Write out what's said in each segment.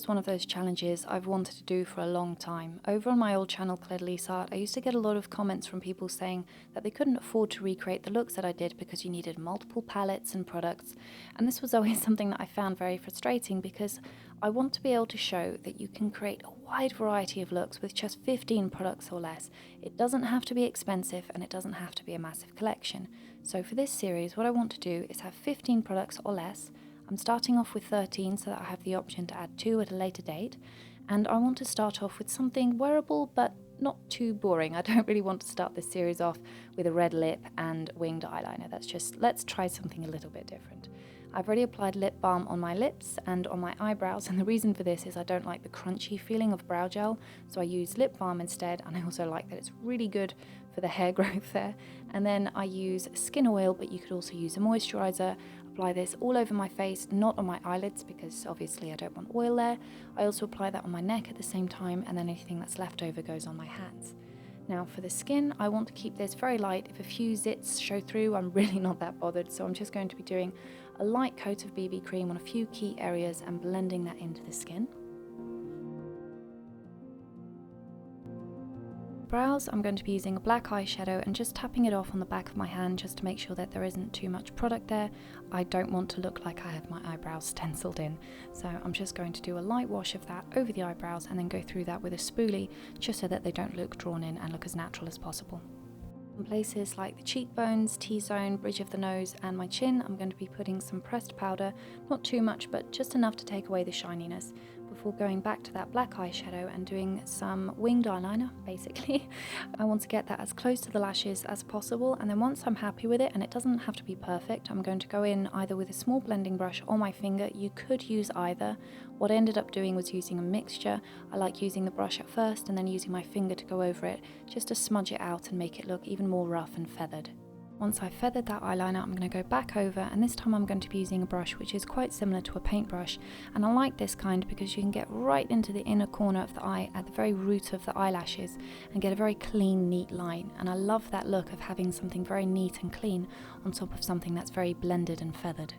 one of those challenges I've wanted to do for a long time. Over on my old channel, Klaire Art, I used to get a lot of comments from people saying that they couldn't afford to recreate the looks that I did because you needed multiple palettes and products. And this was always something that I found very frustrating because I want to be able to show that you can create a wide variety of looks with just 15 products or less. It doesn't have to be expensive and it doesn't have to be a massive collection. So for this series, what I want to do is have 15 products or less. I'm starting off with 13 so that I have the option to add 2 at a later date, and I want to start off with something wearable but not too boring. I don't really want to start this series off with a red lip and winged eyeliner. That's just, let's try something a little bit different. I've already applied lip balm on my lips and on my eyebrows, and the reason for this is I don't like the crunchy feeling of brow gel, so I use lip balm instead, and I also like that it's really good for the hair growth there. And then I use skin oil, but you could also use a moisturizer. Apply this all over my face, not on my eyelids because obviously I don't want oil there. I also apply that on my neck at the same time, and then anything that's left over goes on my hands. Now for the skin, I want to keep this very light. If a few zits show through, I'm really not that bothered, so I'm just going to be doing a light coat of BB cream on a few key areas and blending that into the skin. Brows, I'm going to be using a black eyeshadow and just tapping it off on the back of my hand just to make sure that there isn't too much product there. I don't want to look like I have my eyebrows stenciled in, so I'm just going to do a light wash of that over the eyebrows and then go through that with a spoolie just so that they don't look drawn in and look as natural as possible. In places like the cheekbones, T-zone, bridge of the nose and my chin, I'm going to be putting some pressed powder, not too much but just enough to take away the shininess, before going back to that black eyeshadow and doing some winged eyeliner, basically. I want to get that as close to the lashes as possible, and then once I'm happy with it, and it doesn't have to be perfect, I'm going to go in either with a small blending brush or my finger. You could use either. What I ended up doing was using a mixture. I like using the brush at first and then using my finger to go over it, just to smudge it out and make it look even more rough and feathered. Once I've feathered that eyeliner, I'm going to go back over, and this time I'm going to be using a brush which is quite similar to a paintbrush, and I like this kind because you can get right into the inner corner of the eye at the very root of the eyelashes and get a very clean, neat line, and I love that look of having something very neat and clean on top of something that's very blended and feathered.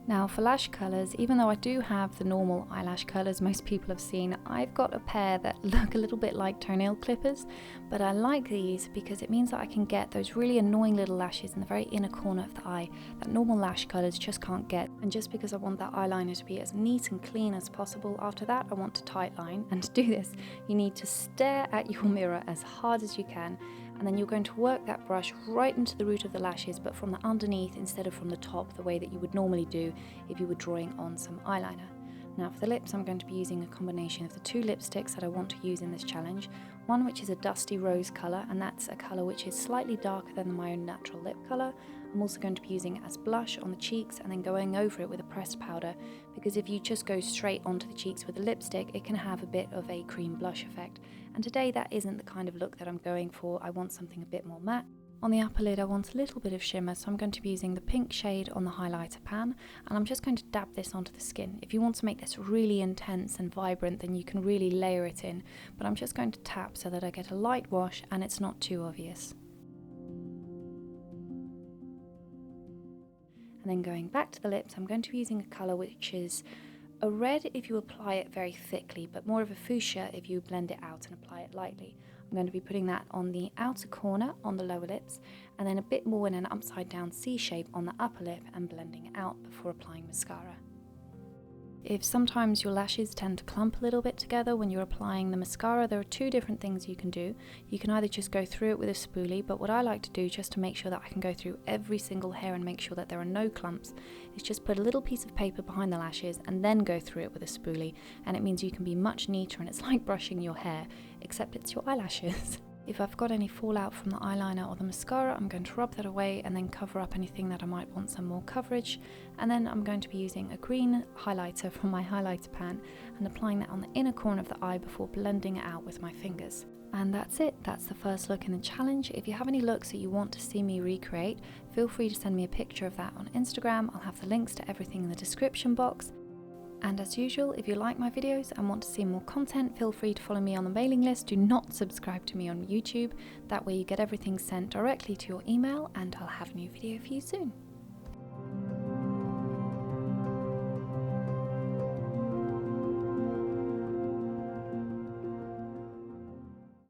Now for lash colours, even though I do have the normal eyelash colours most people have seen, I've got a pair that look a little bit like toenail clippers, but I like these because it means that I can get those really annoying little lashes in the very inner corner of the eye that normal lash colours just can't get. And just because I want that eyeliner to be as neat and clean as possible, after that I want to tightline, and to do this you need to stare at your mirror as hard as you can, and then you're going to work that brush right into the root of the lashes, but from the underneath instead of from the top, the way that you would normally do if you were drawing on some eyeliner. Now for the lips, I'm going to be using a combination of the 2 lipsticks that I want to use in this challenge. One which is a dusty rose colour, and that's a colour which is slightly darker than my own natural lip colour. I'm also going to be using it as blush on the cheeks and then going over it with a pressed powder, because if you just go straight onto the cheeks with a lipstick, it can have a bit of a cream blush effect. And today that isn't the kind of look that I'm going for. I want something a bit more matte. On the upper lid I want a little bit of shimmer, so I'm going to be using the pink shade on the highlighter pan, and I'm just going to dab this onto the skin. If you want to make this really intense and vibrant, then you can really layer it in, but I'm just going to tap so that I get a light wash and it's not too obvious. And then going back to the lips, I'm going to be using a colour which is a red if you apply it very thickly, but more of a fuchsia if you blend it out and apply it lightly. I'm going to be putting that on the outer corner on the lower lips, and then a bit more in an upside down C shape on the upper lip and blending it out before applying mascara. If sometimes your lashes tend to clump a little bit together when you're applying the mascara, there are 2 different things you can do. You can either just go through it with a spoolie, but what I like to do just to make sure that I can go through every single hair and make sure that there are no clumps is just put a little piece of paper behind the lashes and then go through it with a spoolie, and it means you can be much neater and it's like brushing your hair, except it's your eyelashes. If I've got any fallout from the eyeliner or the mascara, I'm going to rub that away and then cover up anything that I might want some more coverage. And then I'm going to be using a green highlighter from my highlighter pan and applying that on the inner corner of the eye before blending it out with my fingers. And that's it. That's the first look in the challenge. If you have any looks that you want to see me recreate, feel free to send me a picture of that on Instagram. I'll have the links to everything in the description box. And as usual, if you like my videos and want to see more content, feel free to follow me on the mailing list. Do not subscribe to me on YouTube. That way you get everything sent directly to your email, and I'll have a new video for you soon.